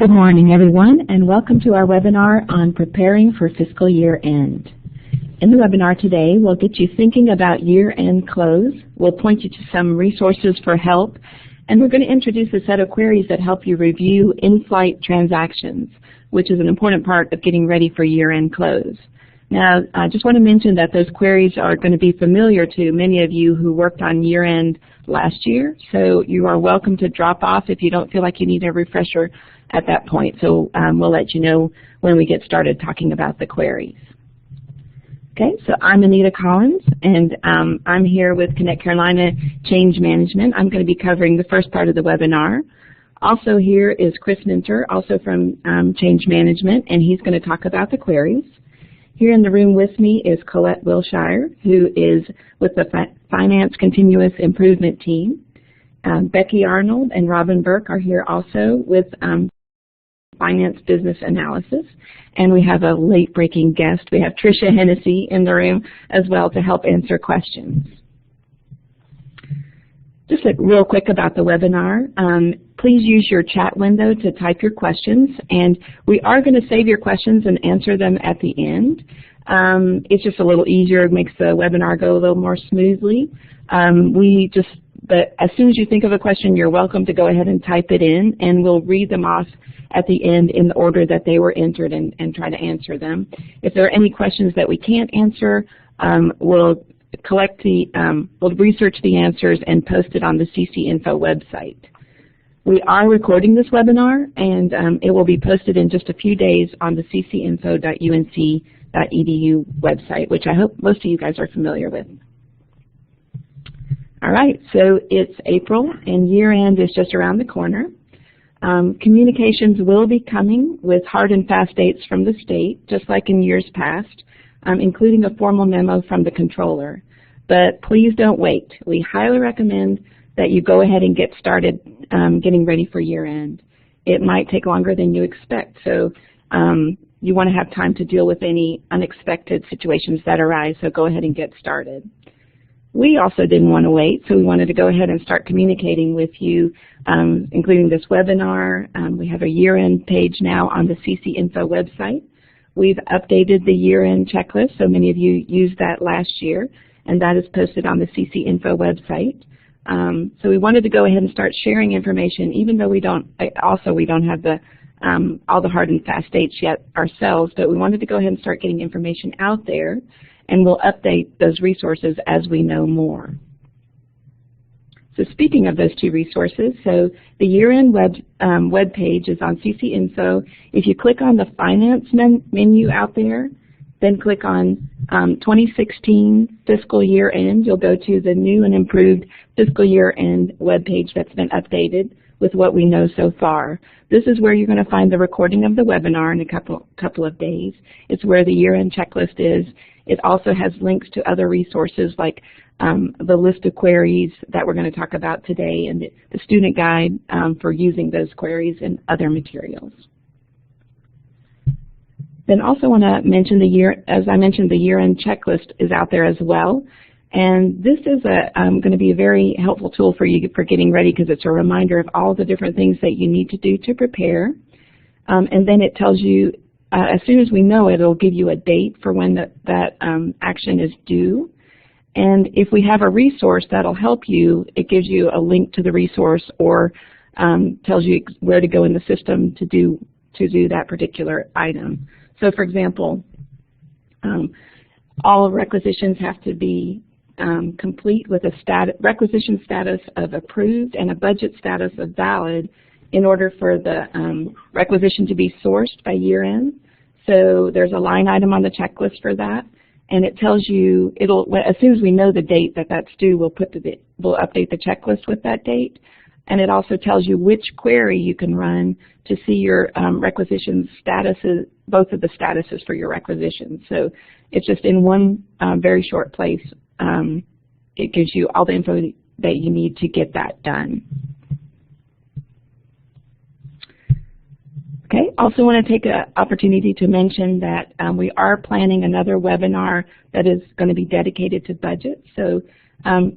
Good morning, everyone, and welcome to our webinar on preparing for fiscal year end. In the webinar today, we'll get you thinking about year-end close. We'll point you to some resources for help, and we're going to introduce a set of queries that help you review in-flight transactions, which is an important part of getting ready for year-end close. Now, I just want to mention that those queries are going to be familiar to many of you who worked on year-end last year, so you are welcome to drop off if you don't feel like you need a refresher at that point. So we'll let you know when we get started talking about the queries. Okay, so I'm Anita Collins, and I'm here with ConnectCarolina Change Management. I'm going to be covering the first part of the webinar. Also here is Chris Minter, also from Change Management, and he's going to talk about the queries. Here in the room with me is Colette Wilshire, who is with the Finance Continuous Improvement Team. Becky Arnold and Robin Burke are here also with Finance Business Analysis. And we have a late-breaking guest. We have Tricia Hennessy in the room as well to help answer questions. Just real quick about the webinar. Please use your chat window to type your questions, and we are going to save your questions and answer them at the end. It's just a little easier. It makes the webinar go a little more smoothly. But as soon as you think of a question, you're welcome to go ahead and type it in, and we'll read them off at the end in the order that they were entered and try to answer them. If there are any questions that we can't answer, we'll research the answers and post it on the CC Info website. We are recording this webinar, and it will be posted in just a few days on the ccinfo.unc.edu website, which I hope most of you guys are familiar with. All right, so it's April, and year-end is just around the corner. Communications will be coming with hard and fast dates from the state, just like in years past, including a formal memo from the controller. But please don't wait. We highly recommend that you go ahead and get started getting ready for year-end. It might take longer than you expect, so you want to have time to deal with any unexpected situations that arise, so go ahead and get started. We also didn't want to wait, so we wanted to go ahead and start communicating with you, including this webinar. We have a year-end page now on the CC Info website. We've updated the year-end checklist, so many of you used that last year, and that is posted on the CC Info website. So we wanted to go ahead and start sharing information, even though we don't have all the hard and fast dates yet ourselves, but we wanted to go ahead and start getting information out there, and we'll update those resources as we know more. So speaking of those two resources, so the year-end web page is on CC Info. If you click on the Finance menu out there, then click on 2016 Fiscal Year End, you'll go to the new and improved Fiscal Year End web page that's been updated with what we know so far. This is where you're going to find the recording of the webinar in a couple of days. It's where the year-end checklist is. It also has links to other resources like the list of queries that we're going to talk about today and the student guide for using those queries and other materials. Then also want to mention as I mentioned, the year-end checklist is out there as well. And this is going to be a very helpful tool for you for getting ready, because it's a reminder of all the different things that you need to do to prepare. And then it tells you, as soon as we know it, it'll give you a date for when that action is due. And if we have a resource that'll help you, it gives you a link to the resource or tells you where to go in the system to do that particular item. So for example, all requisitions have to be complete with a requisition status of approved and a budget status of valid in order for the requisition to be sourced by year end. So there's a line item on the checklist for that, and it tells you, as soon as we know the date that's due, we'll update the checklist with that date. And it also tells you which query you can run to see your requisition statuses, both of the statuses for your requisitions. So it's just in one very short place. It gives you all the info that you need to get that done. Okay, also want to take an opportunity to mention that we are planning another webinar that is going to be dedicated to budget. So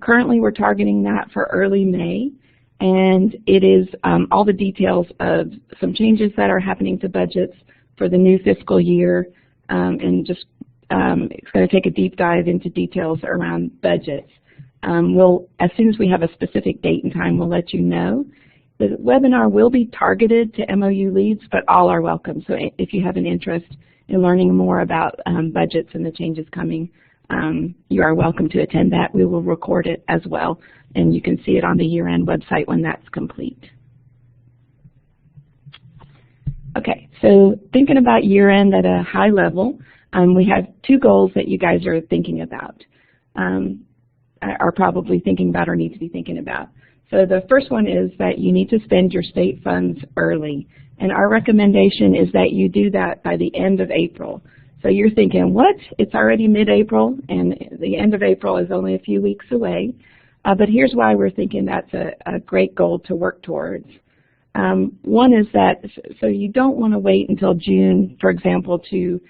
currently we're targeting that for early May. and it is all the details of some changes that are happening to budgets for the new fiscal year, and just it's going to take a deep dive into details around budgets. As soon as we have a specific date and time, we'll let you know. The webinar will be targeted to MOU leads, but all are welcome. So if you have an interest in learning more about budgets and the changes coming, you are welcome to attend that. We will record it as well, and you can see it on the year-end website when that's complete. Okay, so thinking about year-end at a high level, we have two goals that you guys are thinking about, are probably thinking about or need to be thinking about. So the first one is that you need to spend your state funds early, and our recommendation is that you do that by the end of April. So you're thinking, what? It's already mid-April, and the end of April is only a few weeks away. But here's why we're thinking that's a great goal to work towards. One is that, so you don't want to wait until June, for example, to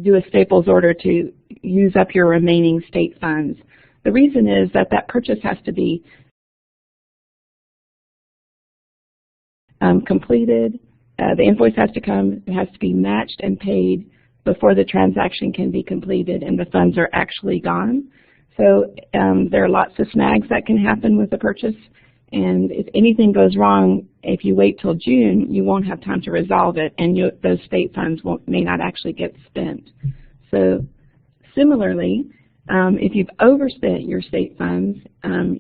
do a staples order to use up your remaining state funds. The reason is that that purchase has to be completed. The invoice has to come, it has to be matched and paid before the transaction can be completed and the funds are actually gone. So there are lots of snags that can happen with the purchase, and if anything goes wrong, if you wait till June, you won't have time to resolve it, and those state funds may not actually get spent. So similarly, if you've overspent your state funds,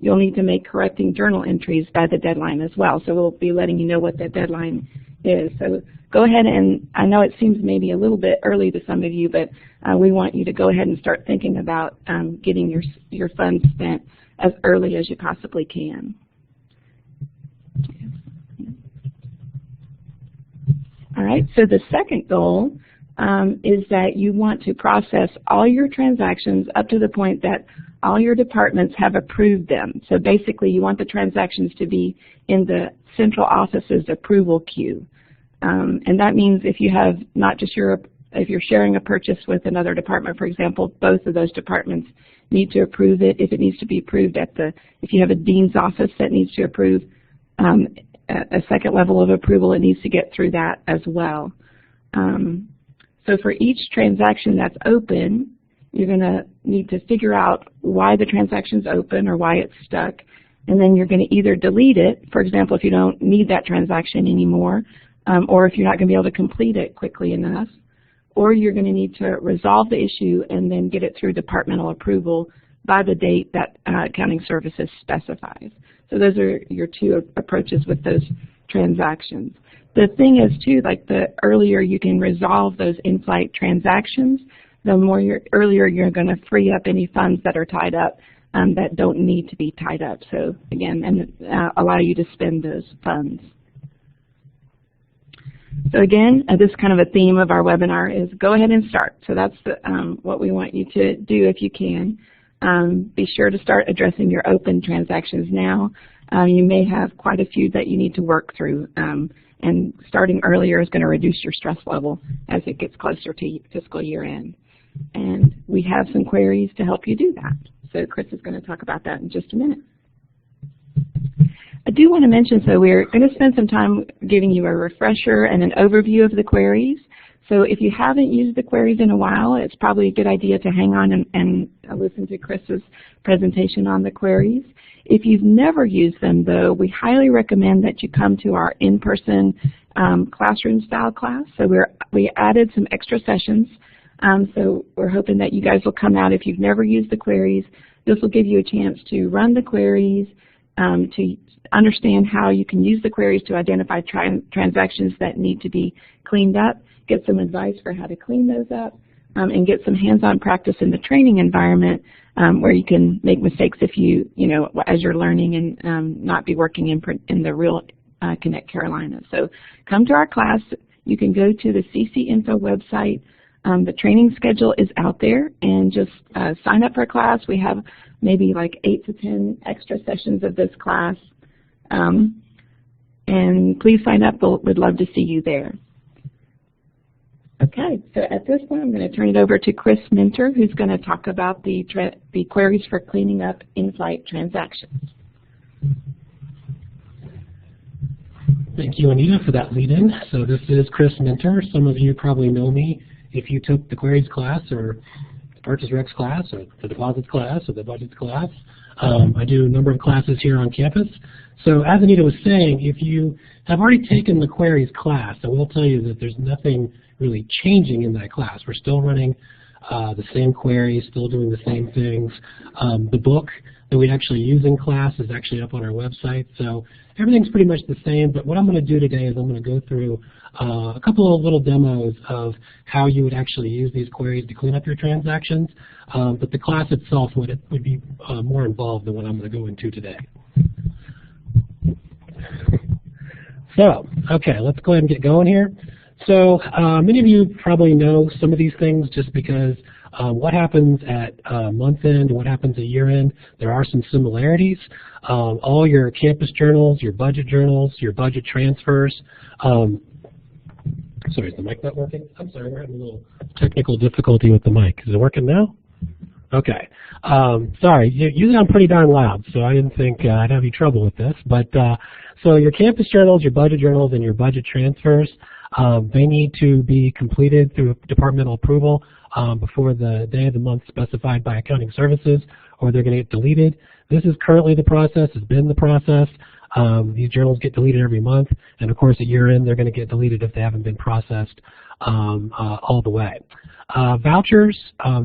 you'll need to make correcting journal entries by the deadline as well. So we'll be letting you know what that deadline is. So go ahead, and I know it seems maybe a little bit early to some of you, but we want you to go ahead and start thinking about getting your funds spent as early as you possibly can. All right, so the second goal is that you want to process all your transactions up to the point that all your departments have approved them. So basically you want the transactions to be in the central office's approval queue. And that means if you have not just if you're sharing a purchase with another department, for example, both of those departments need to approve it. If it needs to be approved if you have a dean's office that needs to approve a second level of approval, it needs to get through that as well. So for each transaction that's open, you're going to need to figure out why the transaction's open or why it's stuck, and then you're going to either delete it, for example, if you don't need that transaction anymore, or if you're not going to be able to complete it quickly enough, or you're going to need to resolve the issue and then get it through departmental approval by the date that accounting services specifies. So those are your two approaches with those transactions. The thing is, too, like the earlier you can resolve those in-flight transactions, the more earlier you're going to free up any funds that are tied up that don't need to be tied up. So again, and allow you to spend those funds. So again, this is kind of a theme of our webinar is go ahead and start. So that's what we want you to do if you can. Be sure to start addressing your open transactions now. You may have quite a few that you need to work through, and starting earlier is going to reduce your stress level as it gets closer to fiscal year end. And we have some queries to help you do that. So Chris is going to talk about that in just a minute. I do want to mention, so we're going to spend some time giving you a refresher and an overview of the queries. So if you haven't used the queries in a while, it's probably a good idea to hang on and listen to Chris's presentation on the queries. If you've never used them, though, we highly recommend that you come to our in-person classroom-style class. So we added some extra sessions. So we're hoping that you guys will come out if you've never used the queries. This will give you a chance to run the queries, to understand how you can use the queries to identify transactions that need to be cleaned up, get some advice for how to clean those up, and get some hands-on practice in the training environment where you can make mistakes if as you're learning and not be working in the real Connect Carolina. So come to our class. You can go to the CC Info website. The training schedule is out there, and just sign up for a class. We have maybe like 8 to 10 extra sessions of this class. And please sign up. We'd love to see you there. Okay, so at this point I'm going to turn it over to Chris Minter, who's going to talk about the queries for cleaning up in-flight transactions. Thank you, Anita, for that lead-in. So this is Chris Minter. Some of you probably know me if you took the queries class or the purchase recs class or the deposits class or the budgets class. I do a number of classes here on campus. So as Anita was saying, if you have already taken the queries class, I will tell you that there's nothing really changing in that class. We're still running the same queries, still doing the same things. The book that we actually use in class is actually up on our website, so everything's pretty much the same. But what I'm going to do today is I'm going to go through a couple of little demos of how you would actually use these queries to clean up your transactions. But the class itself would be more involved than what I'm going to go into today. So, okay, let's go ahead and get going here. So many of you probably know some of these things just because what happens at month end and what happens at year end, there are some similarities. All your campus journals, your budget transfers. Sorry, is the mic not working? I'm sorry, we're having a little technical difficulty with the mic. Is it working now? Okay. Sorry, usually I'm pretty darn loud, so I didn't think I'd have any trouble with this. But so your campus journals, your budget journals, and your budget transfers, they need to be completed through departmental approval before the day of the month specified by accounting services, or they're going to get deleted. This is currently the process, has been the process. These journals get deleted every month, and of course at year end they're going to get deleted if they haven't been processed all the way. Vouchers,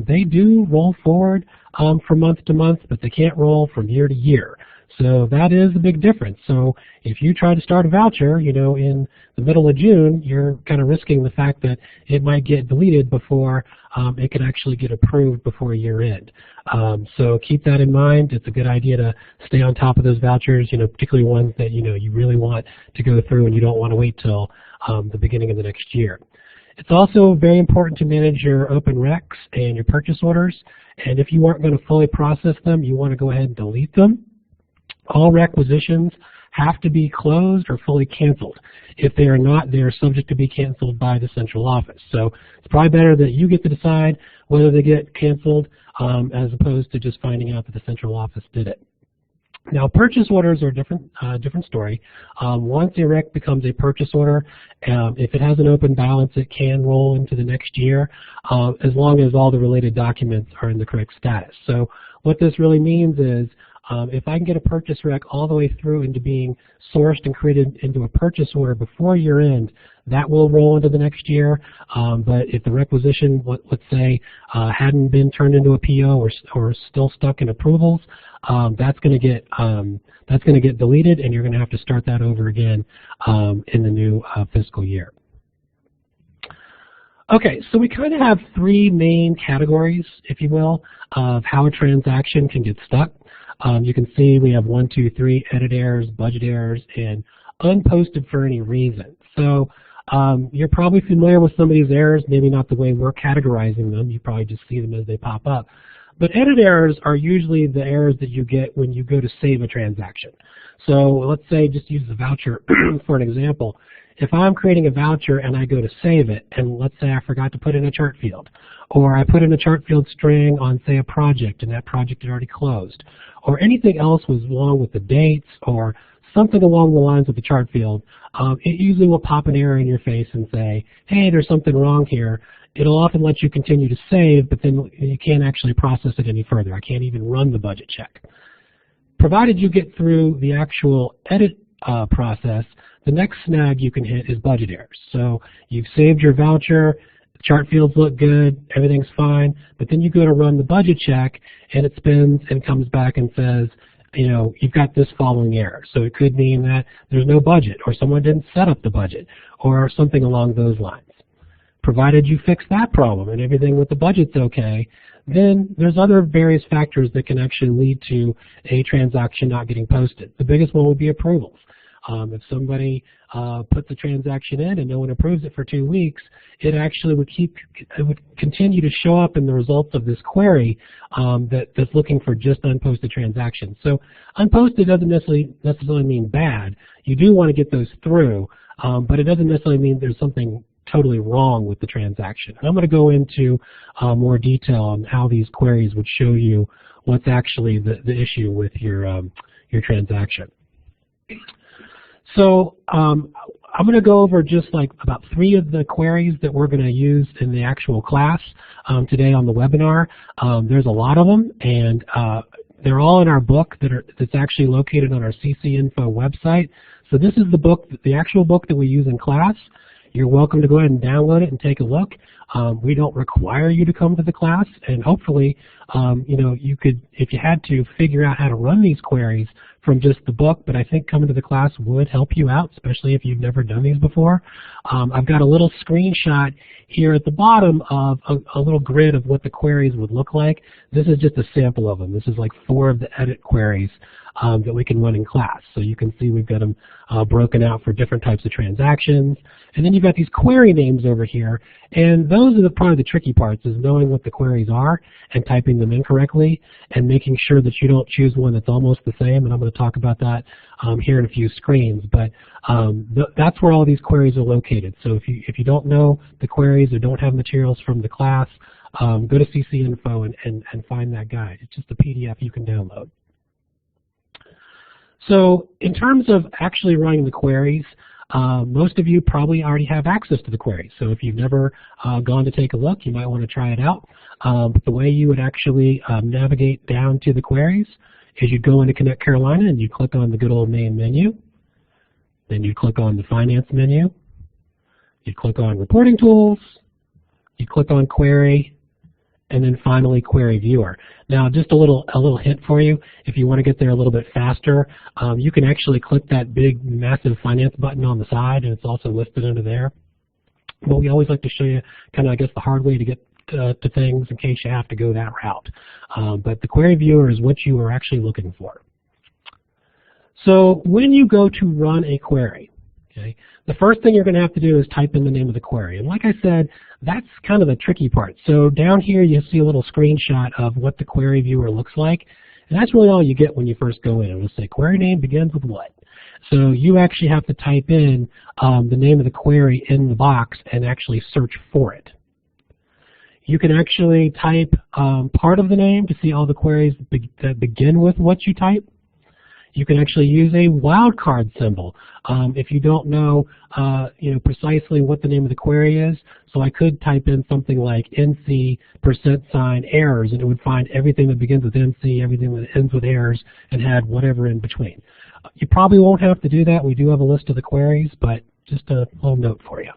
they do roll forward from month to month, but they can't roll from year to year. So that is a big difference. So if you try to start a voucher, you know, in the middle of June, you're kind of risking the fact that it might get deleted before it can actually get approved before year end. So keep that in mind. It's a good idea to stay on top of those vouchers, you know, particularly ones that, you know, you really want to go through and you don't want to wait till the beginning of the next year. It's also very important to manage your open recs and your purchase orders. And if you aren't going to fully process them, you want to go ahead and delete them. All requisitions have to be closed or fully canceled. If they are not, they are subject to be canceled by the central office. So it's probably better that you get to decide whether they get canceled as opposed to just finding out that the central office did it. Now, purchase orders are a different story. Once a rec becomes a purchase order, if it has an open balance, it can roll into the next year as long as all the related documents are in the correct status. So what this really means is if I can get a purchase rec all the way through into being sourced and created into a purchase order before year end, that will roll into the next year. But if the requisition, let's say, hadn't been turned into a PO or still stuck in approvals, that's going to get deleted, and you're going to have to start that over again in the new fiscal year. Okay, so we kind of have three main categories, if you will, of how a transaction can get stuck. You can see we have 1, 2, 3 edit errors, budget errors, and unposted for any reason. So you're probably familiar with some of these errors, maybe not the way we're categorizing them. You probably just see them as they pop up. But edit errors are usually the errors that you get when you go to save a transaction. So let's say, just use the voucher for an example. If I'm creating a voucher and I go to save it, and let's say I forgot to put in a chart field, or I put in a chart field string on, say, a project and that project had already closed, or anything else was wrong with the dates or something along the lines of the chart field, it usually will pop an error in your face and say, hey, there's something wrong here. It'll often let you continue to save, but then you can't actually process it any further. I can't even run the budget check. Provided you get through the actual edit process, the next snag you can hit is budget errors. So you've saved your voucher, chart fields look good, everything's fine, but then you go to run the budget check and it spins and comes back and says, you know, you've got this following error. So it could mean that there's no budget, or someone didn't set up the budget, or something along those lines. Provided you fix that problem and everything with the budget's okay, then there's other various factors that can actually lead to a transaction not getting posted. The biggest one would be approvals. If somebody puts a transaction in and no one approves it for 2 weeks, it actually would continue to show up in the results of this query that's looking for just unposted transactions. So unposted doesn't necessarily mean bad. You do want to get those through, but it doesn't necessarily mean there's something totally wrong with the transaction. And I'm going to go into more detail on how these queries would show you what's actually the issue with your transaction. So I'm going to go over just like about 3 of the queries that we're going to use in the actual class today on the webinar. There's a lot of them, and they're all in our book that's actually located on our CC Info website. So this is the book, the actual book that we use in class. You're welcome to go ahead and download it and take a look. We don't require you to come to the class, and hopefully, you know, you could, if you had to, figure out how to run these queries from just the book, but I think coming to the class would help you out, especially if you've never done these before. I've got a little screenshot here at the bottom of a little grid of what the queries would look like. This is just a sample of them. This is like 4 of the edit queries that we can run in class. So you can see we've got them broken out for different types of transactions. And then you've got these query names over here, and those are probably the tricky parts, is knowing what the queries are and typing them incorrectly and making sure that you don't choose one that's almost the same, and I'm going to talk about that here in a few screens. But that's where all these queries are located. So if you don't know the queries or don't have materials from the class, go to CC Info and find that guide. It's just a PDF you can download. So in terms of actually running the queries, most of you probably already have access to the queries. So if you've never gone to take a look, you might want to try it out. But the way you would actually navigate down to the queries is you'd go into Connect Carolina and you click on the good old main menu. Then you'd click on the Finance menu. You'd click on Reporting Tools. You click on Query, and then finally Query Viewer. Now just a little hint for you, if you want to get there a little bit faster, you can actually click that big massive Finance button on the side, and it's also listed under there. But we always like to show you kind of, I guess, the hard way to get to things in case you have to go that route. But the Query Viewer is what you are actually looking for. So when you go to run a query, okay, the first thing you're going to have to do is type in the name of the query. And like I said, that's kind of the tricky part. So down here you see a little screenshot of what the query viewer looks like. And that's really all you get when you first go in. It'll say query name begins with what. So you actually have to type in the name of the query in the box and actually search for it. You can actually type part of the name to see all the queries that begin with what you type. You can actually use a wildcard symbol if you don't know, precisely what the name of the query is. So I could type in something like NC %, errors, and it would find everything that begins with NC, everything that ends with errors, and had whatever in between. You probably won't have to do that. We do have a list of the queries, but just a little note for you.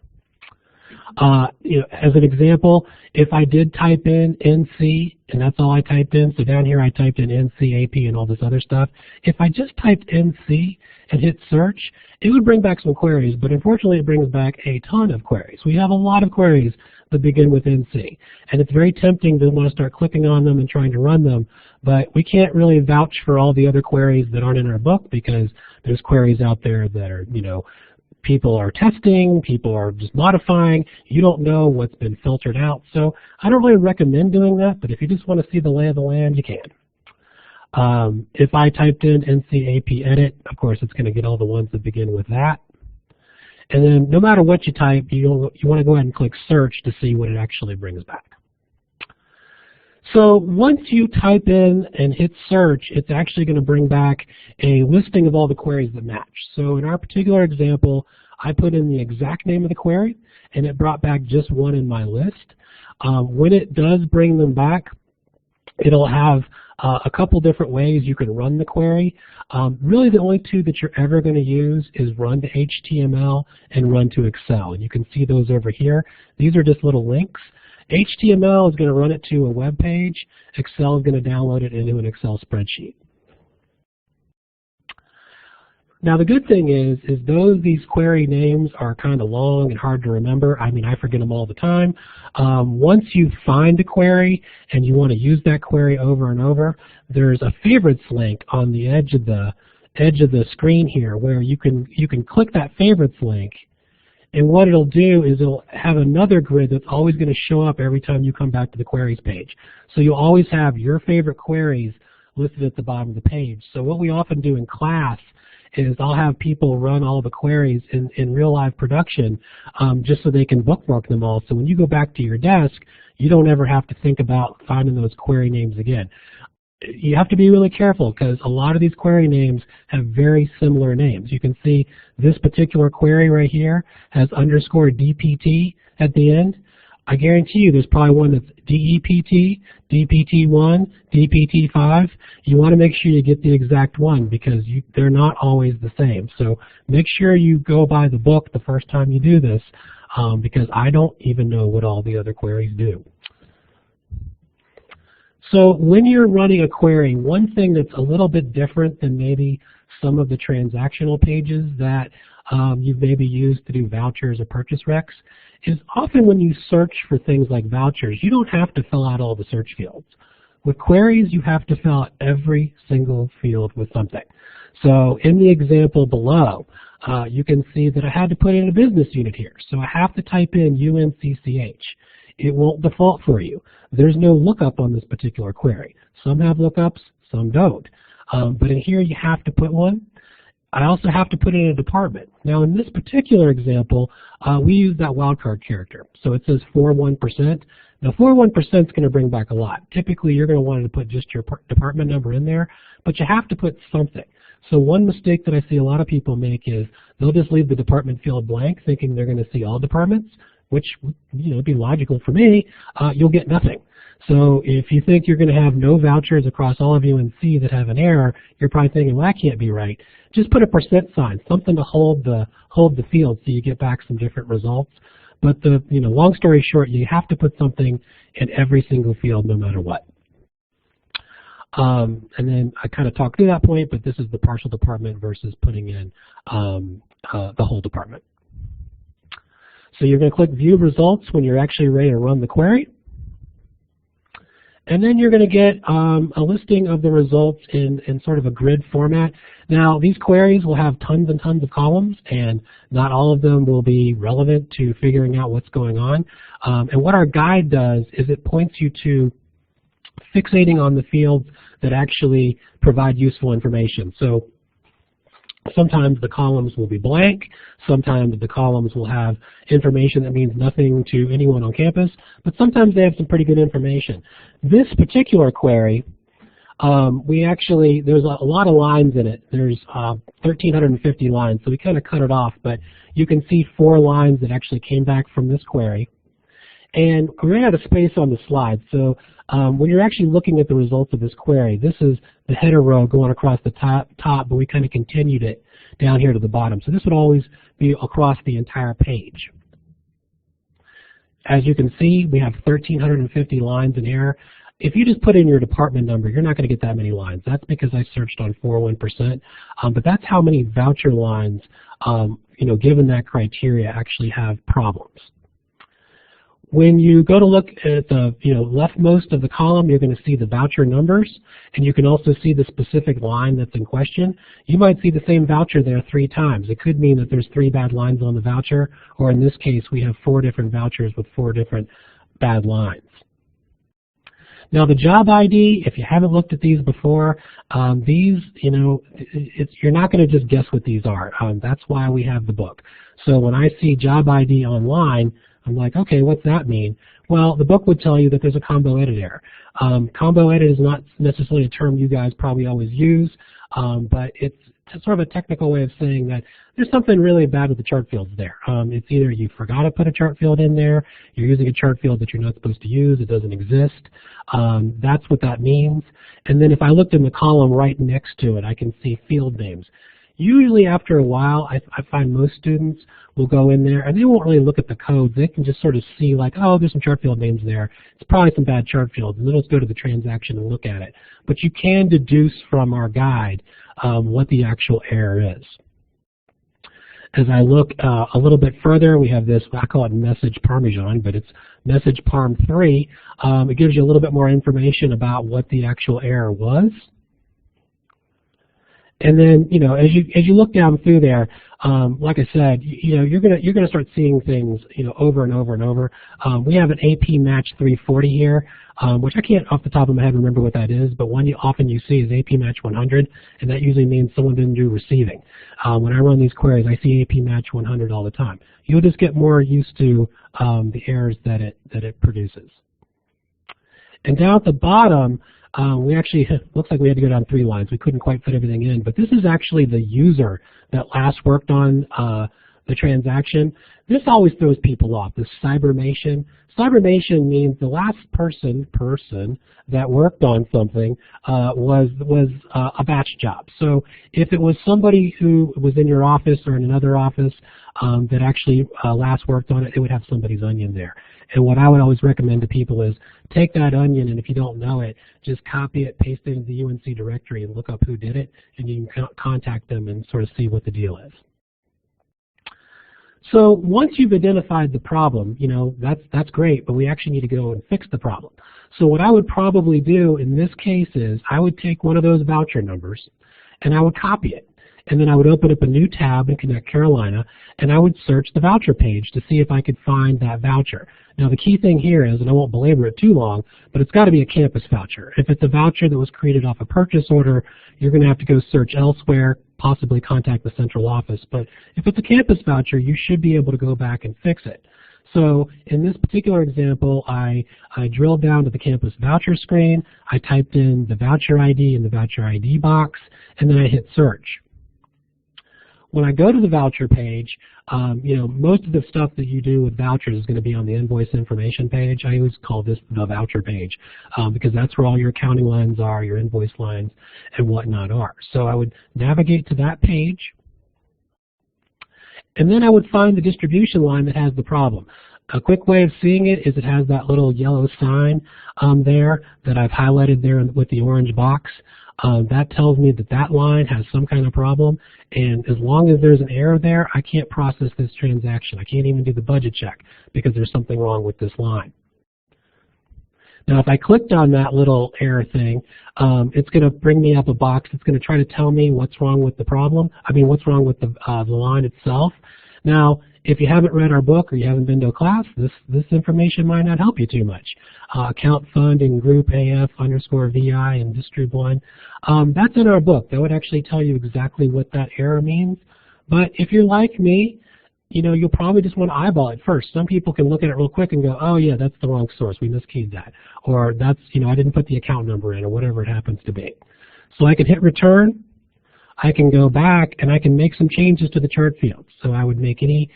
As an example, if I did type in NC, and that's all I typed in, so down here I typed in NC, AP, and all this other stuff. If I just typed NC and hit search, it would bring back some queries, but unfortunately it brings back a ton of queries. We have a lot of queries that begin with NC, and it's very tempting to want to start clicking on them and trying to run them, but we can't really vouch for all the other queries that aren't in our book because there's queries out there that are, people are testing, people are just modifying. You don't know what's been filtered out. So I don't really recommend doing that, but if you just want to see the lay of the land, you can. If I typed in NCAP edit, of course it's going to get all the ones that begin with that. And then no matter what you type, you want to go ahead and click search to see what it actually brings back. So once you type in and hit search, it's actually going to bring back a listing of all the queries that match. So in our particular example, I put in the exact name of the query, and it brought back just one in my list. When it does bring them back, it'll have a couple different ways you can run the query. Really the only 2 that you're ever going to use is run to HTML and run to Excel. And you can see those over here. These are just little links. HTML is going to run it to a web page. Excel is going to download it into an Excel spreadsheet. Now the good thing is these query names are kind of long and hard to remember. I mean, I forget them all the time. Once you find a query and you want to use that query over and over, there's a favorites link on the edge of the screen here where you can click that favorites link. And what it'll do is it'll have another grid that's always going to show up every time you come back to the queries page. So you'll always have your favorite queries listed at the bottom of the page. So what we often do in class is I'll have people run all the queries in real live production just so they can bookmark them all. So when you go back to your desk, you don't ever have to think about finding those query names again. you have to be really careful because a lot of these query names have very similar names. You can see this particular query right here has underscore DPT at the end. I guarantee you there's probably one that's DEPT, DPT1, DPT5. You want to make sure you get the exact one because they're not always the same. So make sure you go by the book the first time you do this because I don't even know what all the other queries do. So when you're running a query, one thing that's a little bit different than maybe some of the transactional pages that you've maybe used to do vouchers or purchase recs is often when you search for things like vouchers, you don't have to fill out all the search fields. With queries, you have to fill out every single field with something. So in the example below, you can see that I had to put in a business unit here. So I have to type in UNCCH. It won't default for you. There's no lookup on this particular query. Some have lookups, some don't. But in here you have to put one. I also have to put in a department. Now in this particular example, we use that wildcard character. So it says 41%. Now 41% is going to bring back a lot. Typically you're going to want to put just your department number in there, but you have to put something. So one mistake that I see a lot of people make is they'll just leave the department field blank thinking they're going to see all departments, which would be logical for me. You'll get nothing. So if you think you're going to have no vouchers across all of UNC that have an error, you're probably thinking, well, that can't be right. Just put a % sign, something to hold the field so you get back some different results. But long story short, you have to put something in every single field no matter what. And then I kind of talked through that point, but this is the partial department versus putting in the whole department. So you're going to click View Results when you're actually ready to run the query. And then you're going to get a listing of the results in sort of a grid format. Now, these queries will have tons and tons of columns, and not all of them will be relevant to figuring out what's going on. And what our guide does is it points you to fixating on the fields that actually provide useful information. So sometimes the columns will be blank. Sometimes the columns will have information that means nothing to anyone on campus, but sometimes they have some pretty good information. This particular query, there's a lot of lines in it. There's 1,350 lines, so we kind of cut it off, but you can see 4 lines that actually came back from this query. And we ran out of space on the slide, so when you're actually looking at the results of this query, this is the header row going across the top, but we kind of continued it down here to the bottom. So this would always be across the entire page. As you can see, we have 1,350 lines in error. If you just put in your department number, you're not going to get that many lines. That's because I searched on 41%, but that's how many voucher lines, given that criteria, actually have problems. When you go to look at the leftmost of the column, you're going to see the voucher numbers, and you can also see the specific line that's in question. You might see the same voucher there 3 times. It could mean that there's 3 bad lines on the voucher, or in this case, we have 4 different vouchers with 4 different bad lines. Now the job ID, if you haven't looked at these before, these, you're not going to just guess what these are. That's why we have the book. So when I see job ID online, I'm like, okay, what's that mean? Well, the book would tell you that there's a combo edit error. Combo edit is not necessarily a term you guys probably always use, but it's sort of a technical way of saying that there's something really bad with the chart fields there. It's either you forgot to put a chart field in there, you're using a chart field that you're not supposed to use, it doesn't exist. That's what that means. And then if I looked in the column right next to it, I can see field names. Usually after a while, I find most students will go in there and they won't really look at the codes. They can just sort of see like, oh, there's some chart field names there. It's probably some bad chart fields. And then let's go to the transaction and look at it. But you can deduce from our guide what the actual error is. As I look a little bit further, we have this, I call it message parmesan, but it's message parm 3. It gives you a little bit more information about what the actual error was. And then, as you look down through there, like I said, you're gonna start seeing things, over and over and over. We have an AP Match 340 here, which I can't off the top of my head remember what that is, but one often you see is AP Match 100, and that usually means someone didn't do receiving. When I run these queries, I see AP Match 100 all the time. You'll just get more used to the errors that it produces. And down at the bottom, we actually, looks like we had to go down 3 lines. We couldn't quite fit everything in, but this is actually the user that last worked on the transaction. This always throws people off, this cybermation. Cybermation means the last person that worked on something was a batch job. So if it was somebody who was in your office or in another office that actually last worked on it, it would have somebody's onion there. And what I would always recommend to people is take that onion, and if you don't know it, just copy it, paste it into the UNC directory, and look up who did it, and you can contact them and sort of see what the deal is. So once you've identified the problem, you know, that's great, but we actually need to go and fix the problem. So what I would probably do in this case is I would take one of those voucher numbers and I would copy it. And then I would open up a new tab in Connect Carolina, and I would search the voucher page to see if I could find that voucher. Now the key thing here is, and I won't belabor it too long, but it's got to be a campus voucher. If it's a voucher that was created off a purchase order, you're going to have to go search elsewhere, possibly contact the central office. But if it's a campus voucher, you should be able to go back and fix it. So in this particular example, I drilled down to the campus voucher screen, I typed in the voucher ID in the voucher ID box, and then I hit search. When I go to the voucher page, you know, most of the stuff that you do with vouchers is going to be on the invoice information page. I always call this the voucher page because that's where all your accounting lines are, your invoice lines, and whatnot are. So I would navigate to that page, and then I would find the distribution line that has the problem. A quick way of seeing it is it has that little yellow sign there that I've highlighted there with the orange box. That tells me that that line has some kind of problem, and as long as there's an error there, I can't process this transaction. I can't even do the budget check because there's something wrong with this line. Now if I clicked on that little error thing, it's going to bring me up a box. It's going to try to tell me what's wrong with the problem. I mean, what's wrong with the line itself. Now, if you haven't read our book or you haven't been to a class, this information might not help you too much. Account fund and group AF_VI and distrib 1. That's in our book. That would actually tell you exactly what that error means. But if you're like me, you know, you'll probably just want to eyeball it first. Some people can look at it real quick and go, oh yeah, that's the wrong source. We miskeyed that. Or that's, you know, I didn't put the account number in, or whatever it happens to be. So I can hit return. I can go back and I can make some changes to the chart fields. So I would make any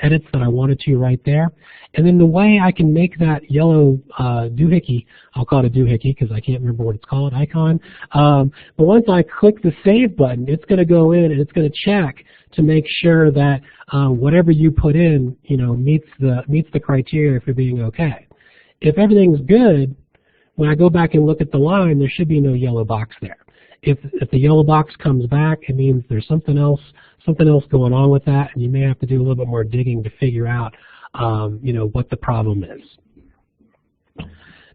edits that I wanted to right there. And then the way I can make that yellow doohickey, I'll call it a doohickey because I can't remember what it's called, icon. But once I click the save button, it's going to go in and it's going to check to make sure that whatever you put in, you know, meets the criteria for being okay. If everything's good, when I go back and look at the line, there should be no yellow box there. If the yellow box comes back, it means there's something else going on with that, and you may have to do a little bit more digging to figure out, you know, what the problem is.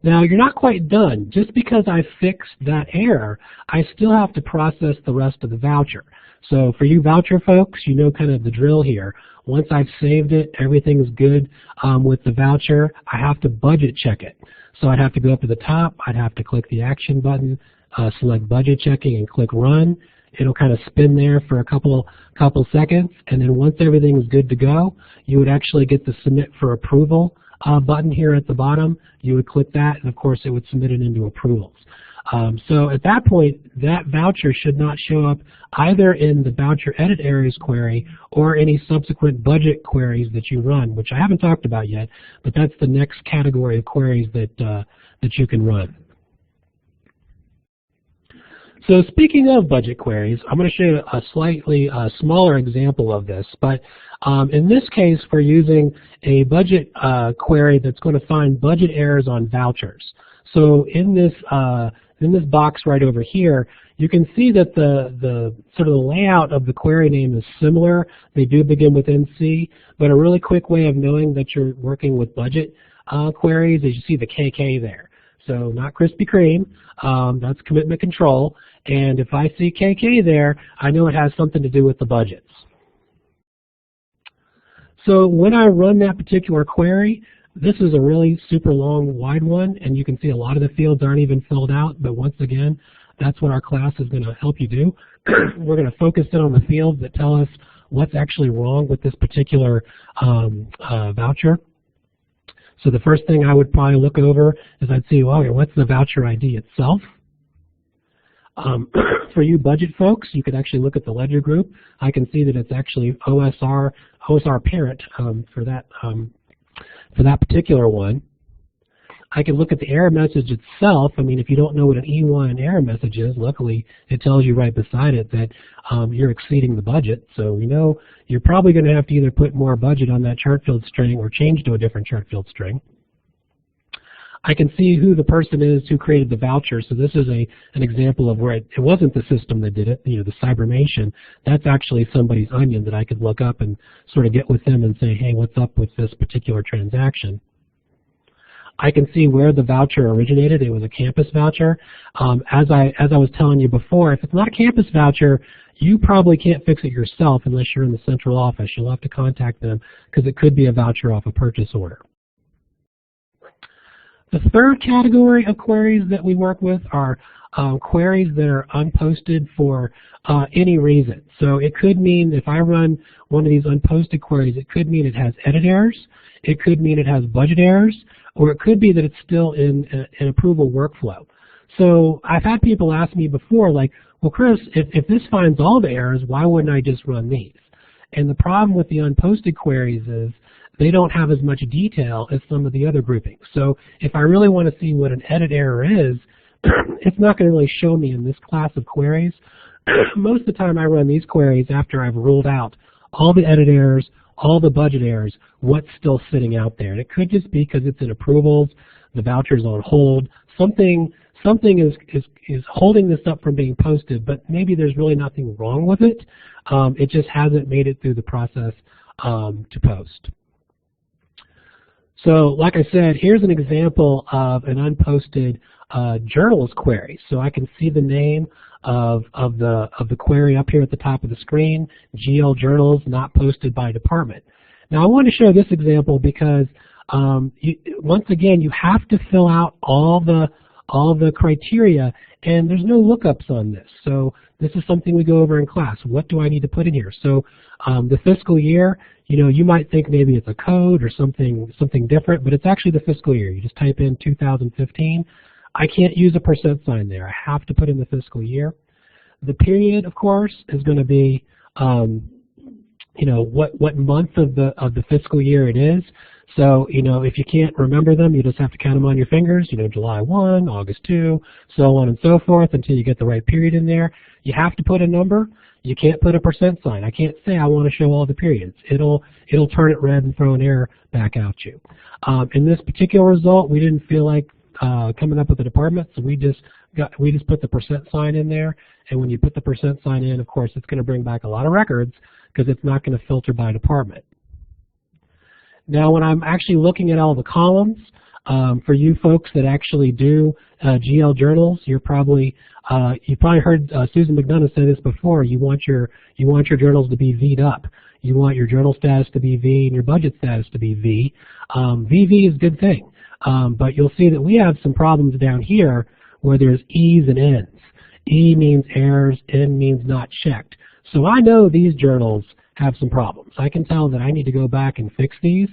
Now, you're not quite done. Just because I fixed that error, I still have to process the rest of the voucher. So for you voucher folks, you know kind of the drill here. Once I've saved it, everything's good with the voucher, I have to budget check it. So I'd have to go up to the top, I'd have to click the action button, select budget checking and click run. It'll kind of spin there for a couple seconds, and then once everything's good to go, you would actually get the submit for approval button here at the bottom. You would click that, and of course it would submit it into approvals. So at that point, that voucher should not show up either in the voucher edit areas query or any subsequent budget queries that you run, which I haven't talked about yet, but that's the next category of queries that you can run. So speaking of budget queries, I'm going to show you a slightly smaller example of this, but in this case we're using a budget query that's going to find budget errors on vouchers. So in this box right over here, you can see that the sort of the layout of the query name is similar. They do begin with NC, but a really quick way of knowing that you're working with budget queries is you see the KK there. So not Krispy Kreme, that's commitment control. And if I see KK there, I know it has something to do with the budgets. So when I run that particular query, this is a really super long, wide one, and you can see a lot of the fields aren't even filled out, but once again, that's what our class is going to help you do. We're going to focus in on the fields that tell us what's actually wrong with this particular voucher. So the first thing I would probably look over is I'd see, well, what's the voucher ID itself? For you budget folks, you could actually look at the ledger group. I can see that it's actually OSR parent for that particular one. I can look at the error message itself. I mean, if you don't know what an E1 error message is, luckily it tells you right beside it that you're exceeding the budget. So we know you're probably going to have to either put more budget on that chart field string or change to a different chart field string. I can see who the person is who created the voucher. So this is an example of where it wasn't the system that did it, the Cybernation. That's actually somebody's onion that I could look up and sort of get with them and say, hey, what's up with this particular transaction? I can see where the voucher originated. It was a campus voucher. As I was telling you before, if it's not a campus voucher, you probably can't fix it yourself unless you're in the central office. You'll have to contact them because it could be a voucher off a purchase order. The third category of queries that we work with are queries that are unposted for any reason. So it could mean if I run one of these unposted queries, it could mean it has edit errors, it could mean it has budget errors, or it could be that it's still in an approval workflow. So I've had people ask me before, like, well, Chris, if this finds all the errors, why wouldn't I just run these? And the problem with the unposted queries is they don't have as much detail as some of the other groupings. So if I really want to see what an edit error is, it's not going to really show me in this class of queries. Most of the time I run these queries after I've ruled out all the edit errors, all the budget errors, what's still sitting out there. And it could just be because it's in approvals, the voucher's on hold, something is holding this up from being posted, but maybe there's really nothing wrong with it. It just hasn't made it through the process to post. So like I said, here's an example of an unposted journals query. So I can see the name of the query up here at the top of the screen, GL journals not posted by department. Now I want to show this example because once again you have to fill out all the criteria, and there's no lookups on this. So this is something we go over in class. What do I need to put in here? So the fiscal year, you might think maybe it's a code or something different, but it's actually the fiscal year. You just type in 2015. I can't use a % sign there. I have to put in the fiscal year. The period, of course, is going to be what month of the fiscal year it is. So, if you can't remember them, you just have to count them on your fingers, July 1, August 2, so on and so forth until you get the right period in there. You have to put a number. You can't put a % sign. I can't say I want to show all the periods. It'll turn it red and throw an error back at you. In this particular result, we didn't feel like coming up with a department, so we just put the % sign in there. And when you put the % sign in, of course, it's going to bring back a lot of records because it's not going to filter by department. Now, when I'm actually looking at all the columns, for you folks that actually do GL journals, you probably heard Susan McDonough say this before. You want your journals to be V'd up. You want your journal status to be V and your budget status to be V. VV is a good thing, but you'll see that we have some problems down here where there's E's and N's. E means errors, N means not checked. So I know these journals have some problems. I can tell that I need to go back and fix these.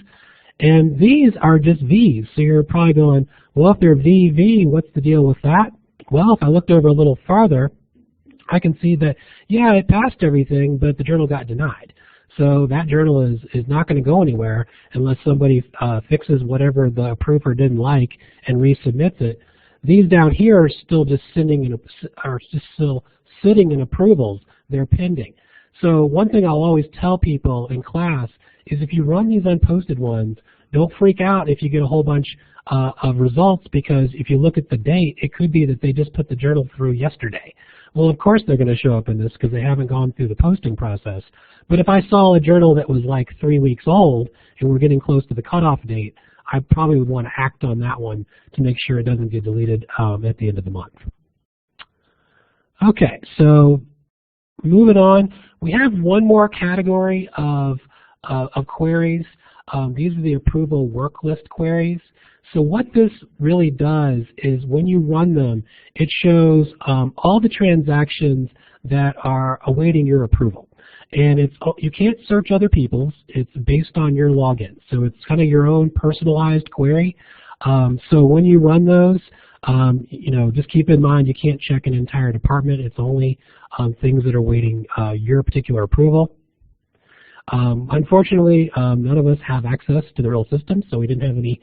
And these are just V's. So you're probably going, well, if they're VV, what's the deal with that? Well, if I looked over a little farther, I can see that, yeah, it passed everything, but the journal got denied. So that journal is not going to go anywhere unless somebody fixes whatever the approver didn't like and resubmits it. These down here are still just sitting in approvals. They're pending. So one thing I'll always tell people in class is if you run these unposted ones, don't freak out if you get a whole bunch of results, because if you look at the date, it could be that they just put the journal through yesterday. Well, of course they're going to show up in this because they haven't gone through the posting process. But if I saw a journal that was like 3 weeks old and we're getting close to the cutoff date, I probably would want to act on that one to make sure it doesn't get deleted at the end of the month. Okay, so moving on, we have one more category of queries. These are the approval work list queries. So what this really does is when you run them, it shows all the transactions that are awaiting your approval. And you can't search other people's. It's based on your login. So it's kind of your own personalized query. So when you run those, just keep in mind you can't check an entire department. It's only things that are waiting your particular approval. Unfortunately, none of us have access to the real system, so we didn't have any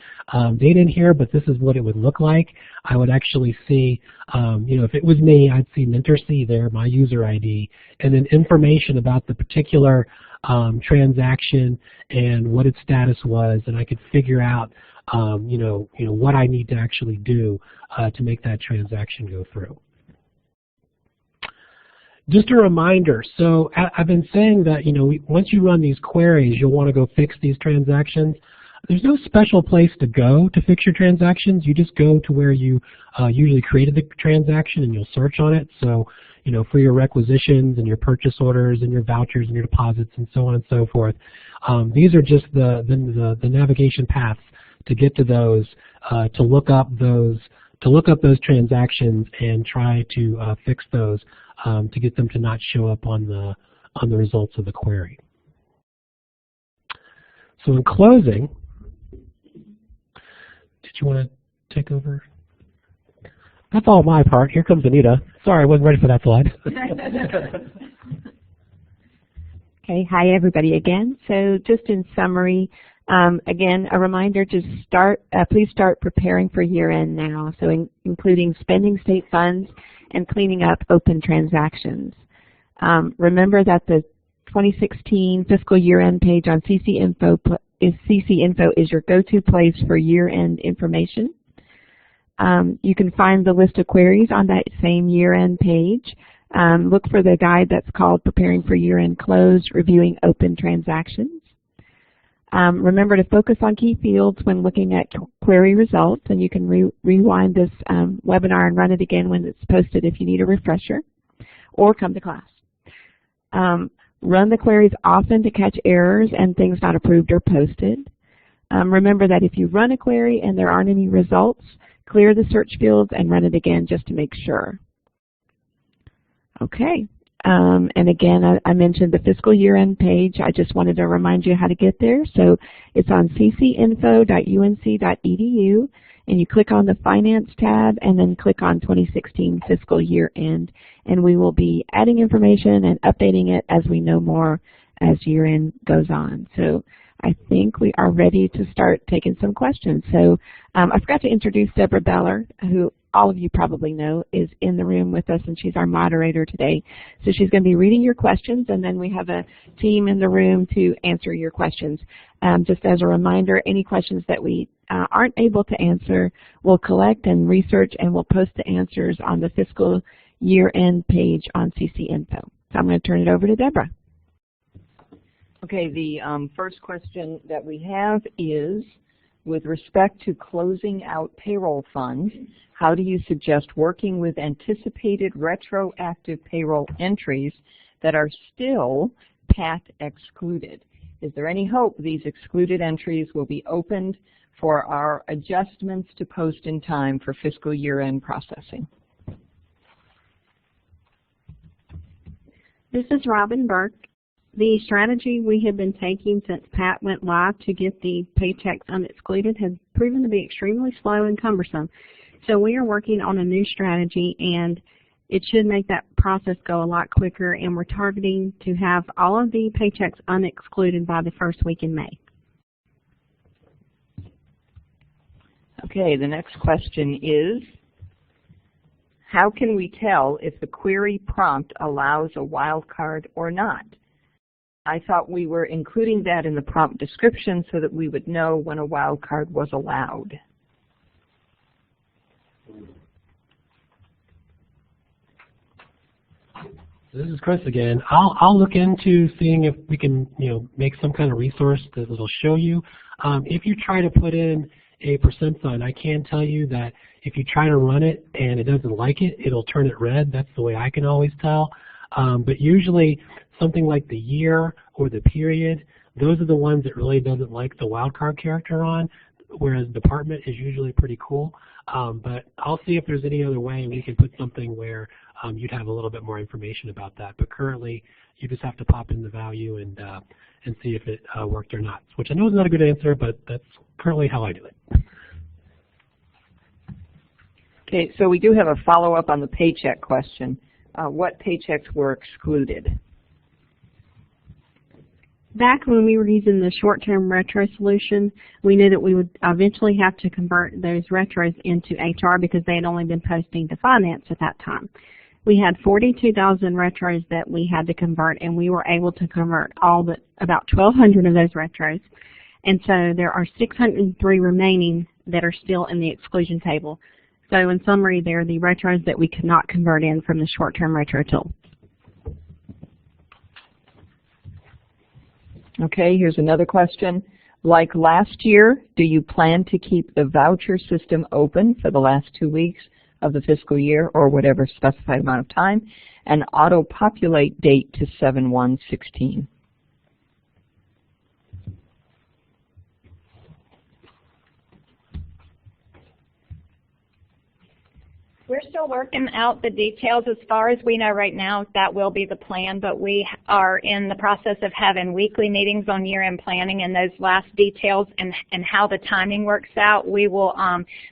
data in here, but this is what it would look like. I would actually see, if it was me, I'd see Mentor C there, my user ID, and then information about the particular transaction and what its status was, and I could figure out, what I need to actually do to make that transaction go through. Just a reminder, so I've been saying that, once you run these queries, you'll want to go fix these transactions. There's no special place to go to fix your transactions. You just go to where you usually created the transaction and you'll search on it. So, for your requisitions and your purchase orders and your vouchers and your deposits and so on and so forth. These are just the navigation paths to get to those, to look up those transactions and try to fix those to get them to not show up on the results of the query. So in closing, did you want to take over? That's all my part. Here comes Anita. Sorry, I wasn't ready for that slide. Okay, hi everybody again. So just in summary, again, a reminder to please start preparing for year-end now, so including spending state funds and cleaning up open transactions. Remember that the 2016 fiscal year-end page on CC Info is your go-to place for year-end information. You can find the list of queries on that same year-end page. Look for the guide that's called Preparing for Year-End Close, Reviewing Open Transactions. Remember to focus on key fields when looking at query results, and you can rewind this webinar and run it again when it's posted if you need a refresher, or come to class. Run the queries often to catch errors and things not approved or posted. Remember that if you run a query and there aren't any results, clear the search fields and run it again just to make sure. Okay. And again, I mentioned the fiscal year-end page. I just wanted to remind you how to get there. So it's on ccinfo.unc.edu, and you click on the Finance tab and then click on 2016 fiscal year-end. And we will be adding information and updating it as we know more as year-end goes on. So I think we are ready to start taking some questions. So I forgot to introduce Deborah Beller, who all of you probably know is in the room with us, and she's our moderator today. So she's going to be reading your questions, and then we have a team in the room to answer your questions. Just as a reminder, any questions that we aren't able to answer, we'll collect and research, and we'll post the answers on the fiscal year-end page on CC Info. So I'm going to turn it over to Deborah. Okay, the first question that we have is, with respect to closing out payroll funds, how do you suggest working with anticipated retroactive payroll entries that are still PAT excluded? Is there any hope these excluded entries will be opened for our adjustments to post in time for fiscal year-end processing? This is Robin Burke. The strategy we have been taking since PAT went live to get the paychecks unexcluded has proven to be extremely slow and cumbersome. So we are working on a new strategy, and it should make that process go a lot quicker, and we're targeting to have all of the paychecks unexcluded by the first week in May. Okay, the next question is, how can we tell if the query prompt allows a wildcard or not? I thought we were including that in the prompt description so that we would know when a wildcard was allowed. This is Chris again. I'll look into seeing if we can make some kind of resource that will show you. If you try to put in a % sign, I can tell you that if you try to run it and it doesn't like it, it'll turn it red. That's the way I can always tell. But usually something like the year or the period, those are the ones that really doesn't like the wildcard character on. whereas department is usually pretty cool. But I'll see if there's any other way we can put something where you'd have a little bit more information about that. But currently, you just have to pop in the value and see if it worked or not, which I know is not a good answer, but that's currently how I do it. Okay, so we do have a follow-up on the paycheck question. What paychecks were excluded? Back when we were using the short-term retro solution, we knew that we would eventually have to convert those retros into HR because they had only been posting to finance at that time. We had 42,000 retros that we had to convert, and we were able to convert all but about 1,200 of those retros. And so there are 603 remaining that are still in the exclusion table. So in summary, they're the retros that we could not convert in from the short-term retro tool. Okay, here's another question. Like last year, do you plan to keep the voucher system open for the last 2 weeks of the fiscal year or whatever specified amount of time and auto-populate date to 7/1/16? We're still working out the details. As far as we know right now, that will be the plan, but we are in the process of having weekly meetings on year-end planning, and those last details and how the timing works out, we will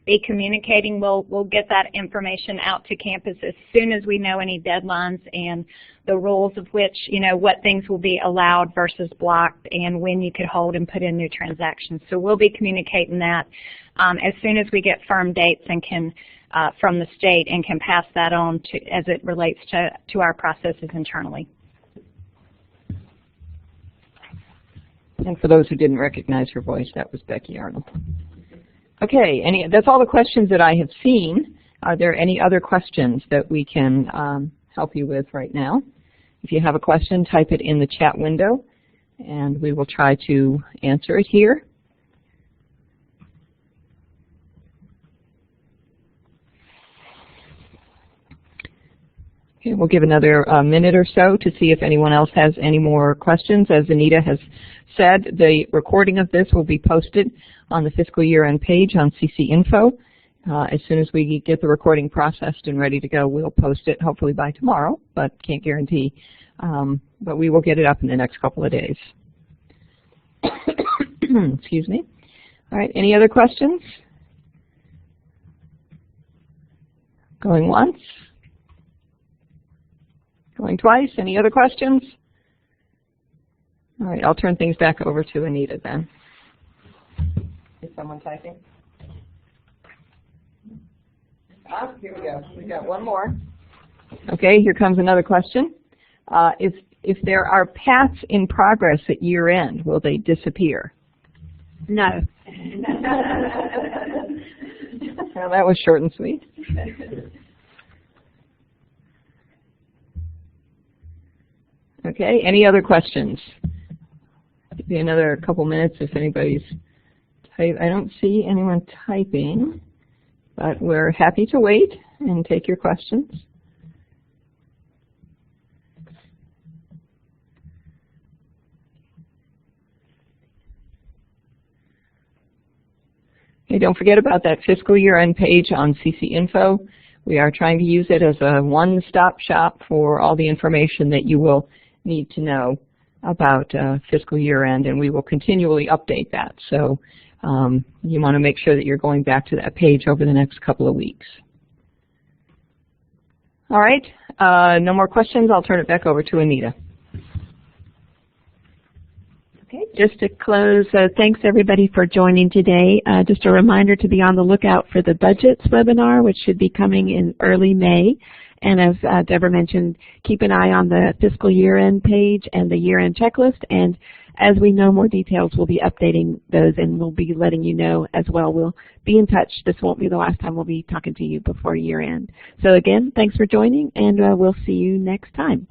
be communicating. We'll get that information out to campus as soon as we know any deadlines and the rules of which, what things will be allowed versus blocked and when you could hold and put in new transactions. So we'll be communicating that as soon as we get firm dates and can from the state and can pass that on to, as it relates to our processes internally. And for those who didn't recognize her voice, that was Becky Arnold. Okay, that's all the questions that I have seen. Are there any other questions that we can help you with right now? If you have a question, type it in the chat window, and we will try to answer it here. Okay, we'll give another minute or so to see if anyone else has any more questions. As Anita has said, the recording of this will be posted on the fiscal year-end page on CC Info. As soon as we get the recording processed and ready to go, we'll post it hopefully by tomorrow, but can't guarantee. But we will get it up in the next couple of days. Excuse me. All right, any other questions? Going once? Going twice? Any other questions? All right, I'll turn things back over to Anita then. Is someone typing? Here we go. We got one more. Okay, here comes another question. If there are paths in progress at year end, will they disappear? No. Well, that was short and sweet. Okay, any other questions? Give me another couple minutes if anybody's type. I don't see anyone typing, but we're happy to wait and take your questions. Okay, don't forget about that fiscal year-end page on CC Info. We are trying to use it as a one-stop shop for all the information that you will need to know about fiscal year-end, and we will continually update that. So you want to make sure that you're going back to that page over the next couple of weeks. All right, no more questions. I'll turn it back over to Anita. Okay, just to close, thanks everybody for joining today. Just a reminder to be on the lookout for the budgets webinar, which should be coming in early May. And as Deborah mentioned, keep an eye on the fiscal year-end page and the year-end checklist. And as we know more details, we'll be updating those and we'll be letting you know as well. We'll be in touch. This won't be the last time we'll be talking to you before year-end. So again, thanks for joining, and we'll see you next time.